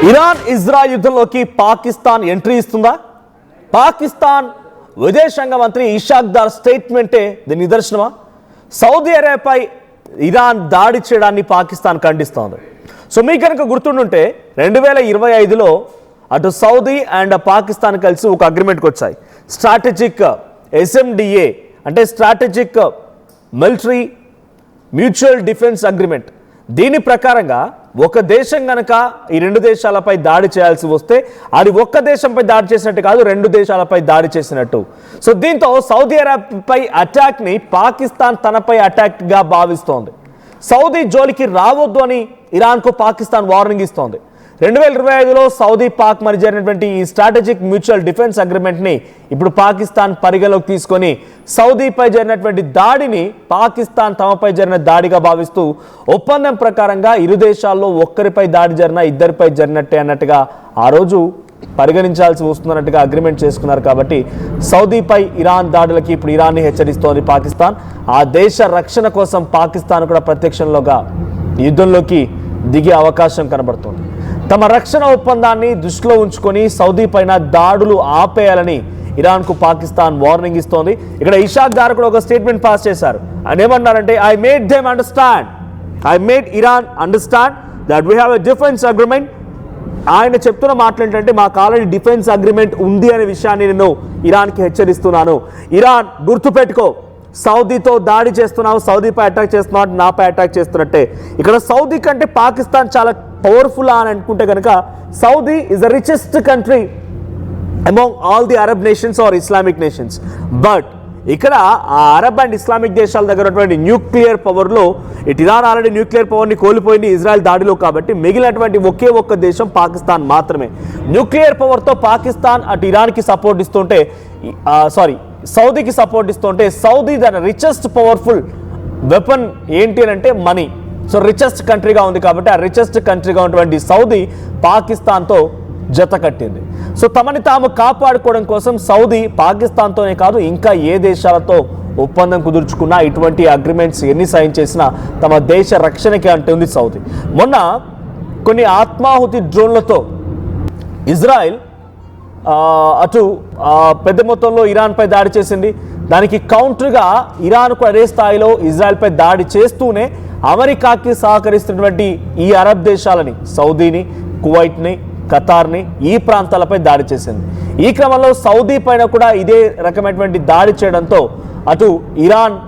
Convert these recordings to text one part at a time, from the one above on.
Iran Israel యుద్ధంలోకి Pakistan entry ఇస్తుందా? పాకిస్తాన్ విదేశాంగ మంత్రి ఇషాక్ దార్ స్టేట్మెంటే దీని నిదర్శనమా? సౌదీ అరేబియాపై ఇరాన్ దాడి చేయడాన్ని పాకిస్తాన్ ఖండిస్తోంది. సో మీకు కనుక గుర్తుండుంటే 2025లో అటు సౌదీ అండ్ పాకిస్తాన్ కలిసి ఒక అగ్రిమెంట్కి వచ్చాయి. స్ట్రాటజిక్ SMDA అంటే strategic military mutual defence agreement. దీని ప్రకారంగా ఒక దేశం కనుక ఈ రెండు దేశాలపై దాడి చేయాల్సి వస్తే అది ఒక్క దేశంపై దాడి చేసినట్టు కాదు, రెండు దేశాలపై దాడి చేసినట్టు. సో దీంతో సౌదీ అరేబియాపై అటాక్ని పాకిస్తాన్ తనపై అటాక్గా భావిస్తోంది. సౌదీ జోలికి రావద్దు అని ఇరాన్కు పాకిస్తాన్ వార్నింగ్ ఇస్తోంది. 2025లో సౌదీ పాక్ మరి జరిగినటువంటి ఈ స్ట్రాటజిక్ మ్యూచువల్ డిఫెన్స్ అగ్రిమెంట్ని ఇప్పుడు పాకిస్తాన్ పరిగణలోకి తీసుకొని సౌదీపై జరిగినటువంటి దాడిని పాకిస్తాన్ తమపై జరిగిన దాడిగా భావిస్తూ ఒప్పందం ప్రకారంగా ఇరు దేశాల్లో ఒక్కరిపై దాడి జరిగినా ఇద్దరిపై జరిగినట్టే అన్నట్టుగా ఆ రోజు పరిగణించాల్సి వస్తున్నట్టుగా అగ్రిమెంట్ చేసుకున్నారు. కాబట్టి సౌదీపై ఇరాన్ దాడులకి ఇప్పుడు ఇరాన్ని హెచ్చరిస్తోంది పాకిస్తాన్. ఆ దేశ రక్షణ కోసం పాకిస్తాన్ కూడా ప్రత్యక్షంలోగా యుద్ధంలోకి దిగే అవకాశం కనబడుతోంది. తమ రక్షణ ఒప్పందాన్ని దృష్టిలో ఉంచుకొని సౌదీ పైన దాడులు ఆపేయాలని ఇరాన్కు పాకిస్తాన్ వార్నింగ్ ఇస్తోంది. ఇక్కడ ఇషాక్ దార్ కూడా ఒక స్టేట్మెంట్ పాస్ చేశారు. ఆయన ఏమన్నారంటే, I made Iran understand that we have a defence agreement. ఆయన చెప్తున్న మాటలు ఏంటంటే, మాకు ఆల్రెడీ డిఫెన్స్ అగ్రిమెంట్ ఉంది అనే విషయాన్ని నేను ఇరాన్కి హెచ్చరిస్తున్నాను. ఇరాన్ గుర్తుపెట్టుకో, సౌదీతో దాడి చేస్తున్నావు, సౌదీపై అటాక్ చేస్తున్నావు, నాపై అటాక్ చేస్తున్నట్టే. ఇక్కడ సౌదీ కంటే పాకిస్తాన్ చాలా పవర్ఫుల్ అని అనుకుంటే కనుక Saudi is the richest country among all the Arab nations or Islamic nations. But ఇక్కడ ఆ అరబ్ అండ్ ఇస్లామిక్ దేశాల దగ్గర ఉన్నటువంటి న్యూక్లియర్ పవర్లో ఇటు ఇరాన్ ఆల్రెడీ న్యూక్లియర్ పవర్ని కోల్పోయింది ఇజ్రాయెల్ దాడిలో. కాబట్టి మిగిలినటువంటి ఒకే ఒక్క దేశం పాకిస్తాన్ మాత్రమే. న్యూక్లియర్ పవర్తో పాకిస్తాన్ అటు ఇరాన్కి సపోర్ట్ ఇస్తుంటే సౌదీకి సపోర్ట్ ఇస్తుంటే సౌదీ దాని రిచెస్ట్ పవర్ఫుల్ వెపన్ ఏంటి అని అంటే మనీ. సో రిచెస్ట్ కంట్రీగా ఉంది కాబట్టి ఆ రిచెస్ట్ కంట్రీగా ఉన్నటువంటి సౌదీ పాకిస్తాన్తో జత కట్టింది. సో తమని తాము కాపాడుకోవడం కోసం సౌదీ పాకిస్తాన్తోనే కాదు ఇంకా ఏ దేశాలతో ఒప్పందం కుదుర్చుకున్నా ఇటువంటి అగ్రిమెంట్స్ ఎన్ని సైన్ చేసినా తమ దేశ రక్షణకి అంటుంది సౌదీ. మొన్న కొన్ని ఆత్మాహుతి డ్రోన్లతో ఇజ్రాయెల్ అటు పెద్ద మొత్తంలో ఇరాన్పై దాడి చేసింది. దానికి కౌంటర్గా ఇరాన్కు అదే స్థాయిలో ఇజ్రాయెల్పై దాడి చేస్తూనే అమెరికాకి సహకరిస్తున్నటువంటి ఈ అరబ్ దేశాలని సౌదీని, కువైట్ని, ఖతార్ని ఈ ప్రాంతాలపై దాడి చేసింది. ఈ క్రమంలో సౌదీ పైన కూడా ఇదే రకమైనటువంటి దాడి చేయడంతో అటు ఇరాన్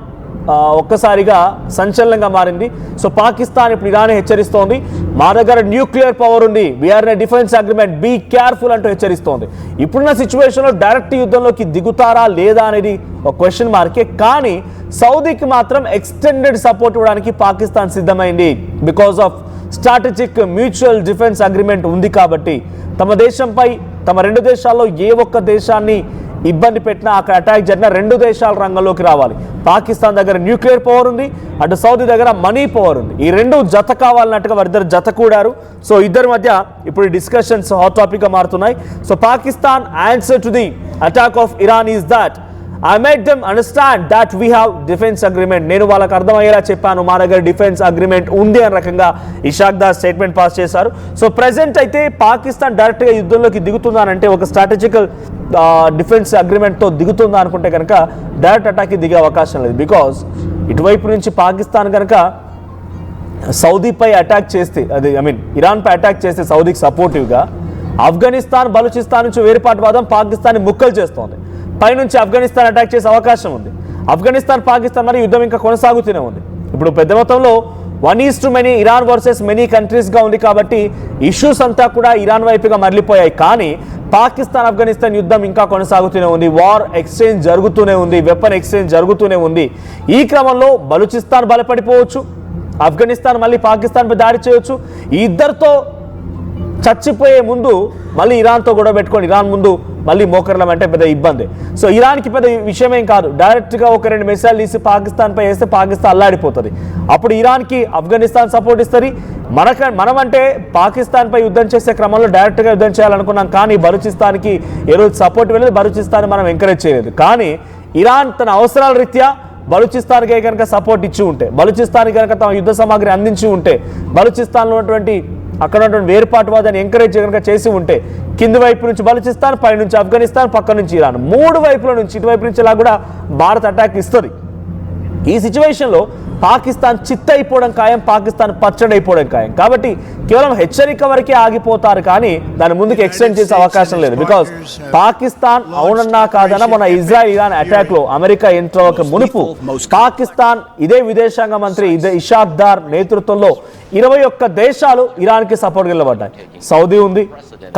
ఒక్కసారిగా సంచలనంగా మారింది. సో పాకిస్తాన్ ఇప్పుడు ఇరాన్ హెచ్చరిస్తోంది, మా దగ్గర న్యూక్లియర్ పవర్ ఉంది, we are in defence agreement, be careful అంటూ హెచ్చరిస్తోంది. ఇప్పుడున్న సిచ్యువేషన్లో డైరెక్ట్ యుద్ధంలోకి దిగుతారా లేదా అనేది ఒక క్వశ్చన్ మార్కే. కానీ సౌదీకి మాత్రం ఎక్స్టెండెడ్ సపోర్ట్ ఇవ్వడానికి పాకిస్తాన్ సిద్ధమైంది. Because of strategic mutual defence agreement ఉంది కాబట్టి తమ దేశంపై తమ రెండు దేశాల్లో ఏ ఒక్క దేశాన్ని ఇబ్బంది పెట్టినా అక్కడ అటాక్ జరిగిన రెండు దేశాల రంగంలోకి రావాలి. పాకిస్తాన్ దగ్గర న్యూక్లియర్ పవర్ ఉంది, అటు సౌదీ దగ్గర మనీ పవర్ ఉంది. ఈ రెండు జత కావాలన్నట్టుగా వారిద్దరు జత కూడారు. సో ఇద్దరి మధ్య ఇప్పుడు డిస్కషన్స్ హాట్ టాపిక్గా మారుతున్నాయి. So Pakistan answer to the attack of Iran is that I made them understand that we have defense agreement. నేను వాళ్ళకి అర్థమయ్యేలా చెప్పాను, మా దగ్గర డిఫెన్స్ అగ్రిమెంట్ ఉంది అని రకంగా ఇషాక్ దార్ స్టేట్మెంట్ పాస్ చేశారు. సో ప్రెసెంట్ అయితే పాకిస్తాన్ డైరెక్ట్గా యుద్ధంలోకి దిగుతుందా అంటే ఒక స్ట్రాటజికల్ డిఫెన్స్ అగ్రిమెంట్తో దిగుతుందా అనుకుంటే కనుక డైరెక్ట్ అటాక్కి దిగే అవకాశం లేదు. బికాజ్ ఇటువైపు నుంచి పాకిస్తాన్ కనుక సౌదీపై అటాక్ చేస్తే ఇరాన్పై అటాక్ చేస్తే సౌదీకి సపోర్టివ్గా ఆఫ్ఘనిస్తాన్, బలూచిస్తాన్ నుంచి వేరుపాటువాదం పాకిస్తాన్ని ముక్కలు చేస్తోంది. పైనుంచి ఆఫ్ఘనిస్తాన్ అటాక్ చేసే అవకాశం ఉంది. ఆఫ్ఘనిస్తాన్ పాకిస్తాన్ మరి యుద్ధం ఇంకా కొనసాగుతూనే ఉంది. ఇప్పుడు పెద్ద మొత్తంలో 1:many ఇరాన్ వర్సెస్ మెనీ కంట్రీస్గా ఉంది కాబట్టి ఇష్యూస్ అంతా కూడా ఇరాన్ వైపుగా మరలిపోయాయి. కానీ పాకిస్తాన్ ఆఫ్ఘనిస్తాన్ యుద్ధం ఇంకా కొనసాగుతూనే ఉంది. వార్ ఎక్స్చేంజ్ జరుగుతూనే ఉంది, వెపన్ ఎక్స్చేంజ్ జరుగుతూనే ఉంది. ఈ క్రమంలో బలూచిస్తాన్ బలపడిపోవచ్చు, ఆఫ్ఘనిస్తాన్ మళ్ళీ పాకిస్తాన్పై దాడి చేయవచ్చు. ఈ ఇద్దరితో చచ్చిపోయే ముందు మళ్ళీ ఇరాన్తో గొడవ పెట్టుకొని ఇరాన్ ముందు మళ్ళీ మోకరలం అంటే పెద్ద ఇబ్బంది. సో ఇరాన్కి పెద్ద విషయమేం కాదు, డైరెక్ట్గా ఒక 2 మిసైల్ తీసి పాకిస్తాన్పై వేస్తే పాకిస్తాన్ అల్లాడిపోతుంది. అప్పుడు ఇరాన్కి ఆఫ్ఘనిస్తాన్ సపోర్ట్ ఇస్తుంది. మనమంటే పాకిస్తాన్పై యుద్ధం చేసే క్రమంలో డైరెక్ట్గా యుద్ధం చేయాలనుకున్నాం, కానీ బలూచిస్తాన్కి ఏ రోజు సపోర్ట్ ఇవ్వలేదు, బలూచిస్తాన్ మనం ఎంకరేజ్ చేయలేదు. కానీ ఇరాన్ తన అవసరాల రీత్యా బలూచిస్తాన్కి కనుక సపోర్ట్ ఇచ్చి ఉంటే, బలూచిస్తాన్కి కనుక తమ యుద్ధ సామాగ్రి అందించి ఉంటే, బలూచిస్తాన్లో ఉన్నటువంటి అక్కడ ఉన్నటువంటి వేరుపాటువాదాన్ని ఎంకరేజ్ కనుక చేసి ఉంటే కింది వైపు నుంచి బలూచిస్తాన్, పై నుంచి ఆఫ్ఘనిస్తాన్, పక్క నుంచి ఇరాన్, 3 వైపుల నుంచి ఇటువైపు నుంచి ఇలా కూడా భారత్ అటాక్ ఇస్తుంది. ఈ సిచ్యువేషన్లో పాకిస్తాన్ చిత్తైపోవడం ఖాయం, పాకిస్తాన్ పచ్చడైపోవడం ఖాయం. కాబట్టి కేవలం హెచ్చరిక వరకే ఆగిపోతారు కానీ దాని ముందుకు ఎక్స్టెండ్ చేసే అవకాశం లేదు. బికాస్ పాకిస్తాన్ అవునన్నా కాదన్నా మన ఇజ్రాయెల్ ఇరాన్ అటాక్ లో అమెరికా ఎంటర్ అవ్వక మునుపు పాకిస్తాన్ ఇదే విదేశాంగ మంత్రి ఇషాక్ దార్ నేతృత్వంలో 21 దేశాలు ఇరాన్ కి సపోర్ట్ నిలబడ్డాయి. సౌదీ ఉంది,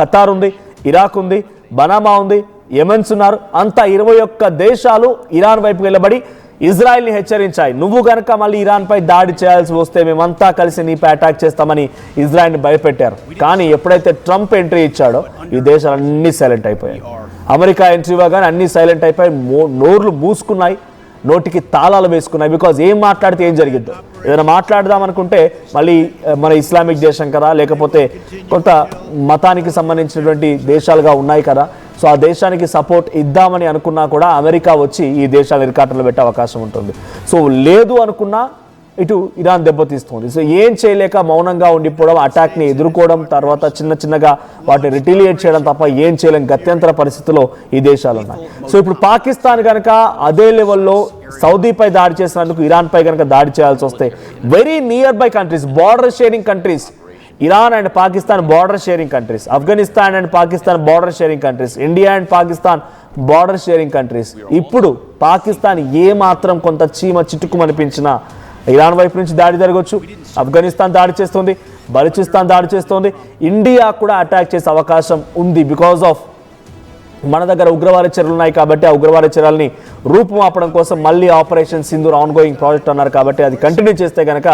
ఖతార్ ఉంది, ఇరాక్ ఉంది, బనామా ఉంది, యెమెన్స్ ఉన్నారు. అంతా 21 దేశాలు ఇరాన్ వైపు నిలబడి ఇజ్రాయెల్ని హెచ్చరించాయి. నువ్వు గనక మళ్ళీ ఇరాన్పై దాడి చేయాల్సి వస్తే మేమంతా కలిసి నీపై అటాక్ చేస్తామని ఇజ్రాయెల్ని భయపెట్టారు. కానీ ఎప్పుడైతే ట్రంప్ ఎంట్రీ ఇచ్చాడో ఈ దేశాలన్నీ సైలెంట్ అయిపోయాయి. అమెరికా ఎంట్రీ ఇవ్వగానే అన్ని సైలెంట్ అయిపోయి నోర్లు మూసుకున్నాయి, నోటికి తాళాలు వేసుకున్నాయి. బికాజ్ ఏం మాట్లాడితే ఏం జరిగిద్దో, ఏదైనా మాట్లాడదాం అనుకుంటే మళ్ళీ మన ఇస్లామిక్ దేశం కదా, లేకపోతే కొంత మతానికి సంబంధించినటువంటి దేశాలుగా ఉన్నాయి కదా, సో ఆ దేశానికి సపోర్ట్ ఇద్దామని అనుకున్నా కూడా అమెరికా వచ్చి ఈ దేశాలు ఇరకాటంలో పెట్టే అవకాశం ఉంటుంది. సో లేదు అనుకున్నా ఇటు ఇరాన్ దెబ్బతీస్తుంది. సో ఏం చేయలేక మౌనంగా ఉండిపోవడం, అటాక్ని ఎదుర్కోవడం, తర్వాత చిన్నగా వాటిని రిటీలియేట్ చేయడం తప్ప ఏం చేయలేం గత్యంతర పరిస్థితిలో ఈ దేశాలు ఉన్నాయి. సో ఇప్పుడు పాకిస్తాన్ కనుక అదే లెవెల్లో సౌదీపై దాడి చేసినందుకు ఇరాన్పై కనుక దాడి చేయాల్సి వస్తే very near by countries, border sharing countries, Iran and Pakistan border sharing countries, Afghanistan and Pakistan border sharing countries, India and Pakistan border sharing countries. ఇప్పుడు పాకిస్తాన్ ఏ మాత్రం కొంత చీమ చిటుకుమనిపించినా ఇరాన్ వైపు నుంచి దాడి జరగవచ్చు, ఆఫ్ఘనిస్తాన్ దాడి చేస్తుంది, బలూచిస్తాన్ దాడి చేస్తుంది, ఇండియా కూడా అటాక్ చేసే అవకాశం ఉంది. బికాజ్ ఆఫ్ మన దగ్గర ఉగ్రవాద చర్యలు ఉన్నాయి కాబట్టి ఆ ఉగ్రవాద చర్యల్ని రూపుమాపడం కోసం మళ్ళీ operation Sindoor on going project అన్నారు కాబట్టి అది కంటిన్యూ చేస్తే కనుక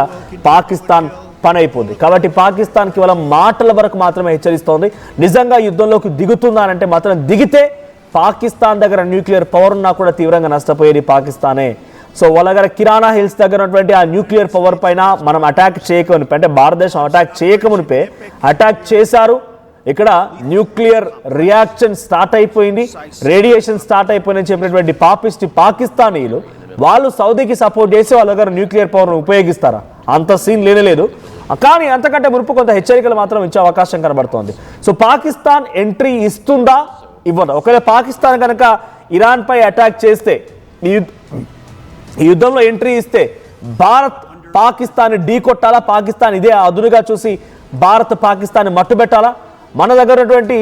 పాకిస్తాన్ పని అయిపోద్ది. కాబట్టి పాకిస్తాన్ కేవలం మాటల వరకు మాత్రమే హెచ్చరిస్తోంది. నిజంగా యుద్ధంలోకి దిగుతుందానంటే మాత్రం దిగితే పాకిస్తాన్ దగ్గర న్యూక్లియర్ పవర్ ఉన్నా కూడా తీవ్రంగా నష్టపోయేది పాకిస్తానే. సో వాళ్ళ దగ్గర కిరాణా హిల్స్ దగ్గర ఉన్నటువంటి ఆ న్యూక్లియర్ పవర్ పైన మనం అటాక్ చేయకమునిపే, అంటే భారతదేశం అటాక్ చేయకమునిపే అటాక్ చేశారు. ఇక్కడ న్యూక్లియర్ రియాక్షన్ స్టార్ట్ అయిపోయింది, రేడియేషన్ స్టార్ట్ అయిపోయిందని చెప్పినటువంటి పాపిస్టి పాకిస్తానీలు వాళ్ళు సౌదీకి సపోర్ట్ చేసి వాళ్ళ దగ్గర న్యూక్లియర్ పవర్ను ఉపయోగిస్తారా? అంత సీన్ లేనేలేదు. కానీ అంతకంటే మునుపు కొంత హెచ్చరికలు మాత్రం ఇచ్చే అవకాశం కనబడుతోంది. సో పాకిస్తాన్ ఎంట్రీ ఇస్తుందా, ఇవ్వదా? ఒకవేళ పాకిస్తాన్ కనుక ఇరాన్పై అటాక్ చేస్తే, ఈ యుద్ధంలో ఎంట్రీ ఇస్తే భారత్ పాకిస్తాన్ ఢీ కొట్టాలా? పాకిస్తాన్ ఇదే అదునుగా చూసి భారత్ పాకిస్తాన్ మట్టుబెట్టాలా? మన దగ్గర ఉన్నటువంటి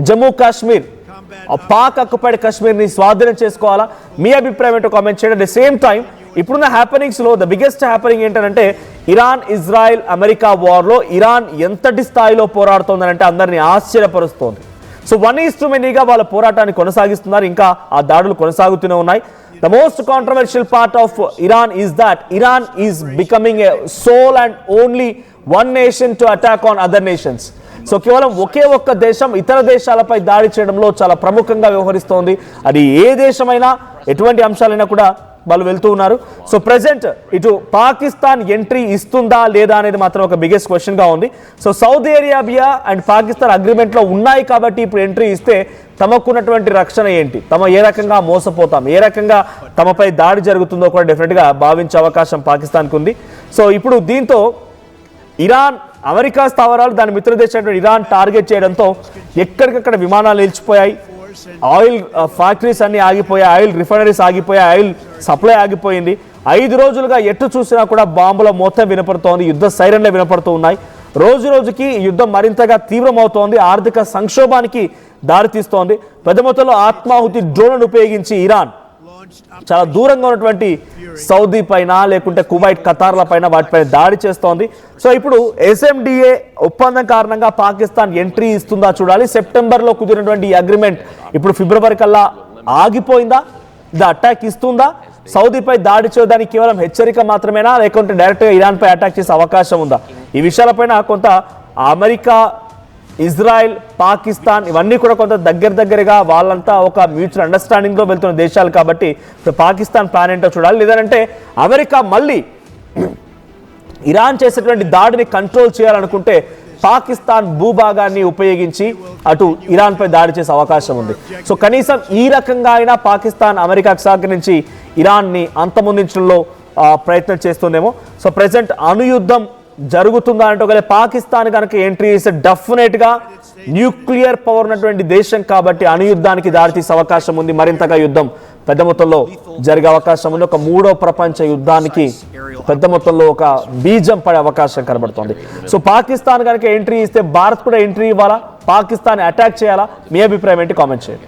జమ్మూ కాశ్మీర్, పాక్ అక్యుపైడ్ కాశ్మీర్ని స్వాధీనం చేసుకోవాలా? మీ అభిప్రాయం ఏంటో కామెంట్ చేయండి. అట్ ద సేమ్ టైం ఇప్పుడున్న హ్యాపెనింగ్స్లో ద బిగ్గెస్ట్ హ్యాపెనింగ్ ఏంటంటే ఇరాన్ ఇజ్రాయెల్ అమెరికా వార్లో ఇరాన్ ఎంతటి స్థాయిలో పోరాడుతోందంటే అందరినీ ఆశ్చర్యపరుస్తోంది. సో 1:many వాళ్ళ పోరాటాన్ని కొనసాగిస్తున్నారు, ఇంకా ఆ దాడులు కొనసాగుతూనే ఉన్నాయి. The most controversial part of Iran is that Iran is becoming a sole and only one nation to attack on other nations. So కేవలం ఒకే ఒక్క దేశం ఇతర దేశాలపై దాడి చేయడంలో చాలా ప్రముఖంగా వ్యవహరిస్తోంది. అది ఏ దేశమైనా ఎటువంటి అంశాలైనా కూడా వాళ్ళు వెళ్తూ ఉన్నారు. సో ప్రెసెంట్ ఇటు పాకిస్తాన్ ఎంట్రీ ఇస్తుందా లేదా అనేది మాత్రం ఒక బిగ్గెస్ట్ క్వశ్చన్గా ఉంది. So Saudi Arabia and Pakistan అగ్రిమెంట్లో ఉన్నాయి కాబట్టి ఇప్పుడు ఎంట్రీ ఇస్తే తమకున్నటువంటి రక్షణ ఏంటి, తమ ఏ రకంగా మోసపోతాం, ఏ రకంగా తమపై దాడి జరుగుతుందో కూడా డెఫినెట్గా భావించే అవకాశం పాకిస్తాన్కి ఉంది. సో ఇప్పుడు దీంతో ఇరాన్ అమెరికా స్థావరాలు దాని మిత్ర దేశం ఇరాన్ టార్గెట్ చేయడంతో ఎక్కడికక్కడ విమానాలు నిలిచిపోయాయి, ఆయిల్ ఫ్యాక్టరీస్ అన్ని ఆగిపోయాయి, ఆయిల్ రిఫైనరీస్ ఆగిపోయాయి, ఆయిల్ సప్లై ఆగిపోయింది. 5 రోజులుగా ఎటు చూసినా కూడా బాంబుల మోత వినపడుతోంది, యుద్ధ సైరన్లే వినపడుతూ ఉన్నాయి. రోజు రోజుకి యుద్ధం మరింతగా తీవ్రమవుతోంది, ఆర్థిక సంక్షోభానికి దారితీస్తోంది. పెద్ద మొత్తంలో ఆత్మాహుతి డ్రోన్లను ఉపయోగించి ఇరాన్ చాలా దూరంగా ఉన్నటువంటి సౌదీ పైన లేకుంటే కువైట్ ఖతార్ల పైన వాటిపైన దాడి చేస్తోంది. సో ఇప్పుడు SMDA ఒప్పందం కారణంగా పాకిస్తాన్ ఎంట్రీ ఇస్తుందా చూడాలి. సెప్టెంబర్లో కుదిరినటువంటి ఈ అగ్రిమెంట్ ఇప్పుడు ఫిబ్రవరి కల్లా ఆగిపోయిందా, ఇది అటాక్ ఇస్తుందా, సౌదీపై దాడి చేయడానికి కేవలం హెచ్చరిక మాత్రమేనా లేకుంటే డైరెక్ట్గా ఇరాన్పై అటాక్ చేసే అవకాశం ఉందా? ఈ విషయాలపైన కొంత అమెరికా, ఇజ్రాయెల్, పాకిస్తాన్ ఇవన్నీ కూడా కొంత దగ్గరగా వాళ్ళంతా ఒక మ్యూచువల్ అండర్స్టాండింగ్లో వెళ్తున్న దేశాలు కాబట్టి పాకిస్తాన్ ప్లాన్ ఏంటో చూడాలి. లేదంటే అమెరికా మళ్ళీ ఇరాన్ చేసేటువంటి దాడిని కంట్రోల్ చేయాలనుకుంటే పాకిస్తాన్ భూభాగాన్ని ఉపయోగించి అటు ఇరాన్పై దాడి చేసే అవకాశం ఉంది. సో కనీసం ఈ రకంగా అయినా పాకిస్తాన్ అమెరికాకు సహకరించి ఇరాన్ని అంతమొందించడంలో ప్రయత్నం చేస్తుందేమో. సో ప్రెసెంట్ అణుయుద్ధం జరుగుతుందా అంటే ఒకవేళ పాకిస్తాన్ కనుక ఎంట్రీ ఇస్తే డెఫినెట్గా న్యూక్లియర్ పవర్ ఉన్నటువంటి దేశం కాబట్టి అణుయుద్ధానికి దారితీసే అవకాశం ఉంది. మరింతగా యుద్ధం పెద్ద మొత్తంలో జరిగే అవకాశం ఉంది. ఒక మూడో ప్రపంచ యుద్ధానికి పెద్ద మొత్తంలో ఒక బీజం పడే అవకాశం కనబడుతుంది. సో పాకిస్తాన్ కనుక ఎంట్రీ ఇస్తే భారత్ కూడా ఎంట్రీ ఇవ్వాలా, పాకిస్తాన్ అటాక్ చేయాలా? మీ అభిప్రాయం ఏంటి? కామెంట్ చేయండి.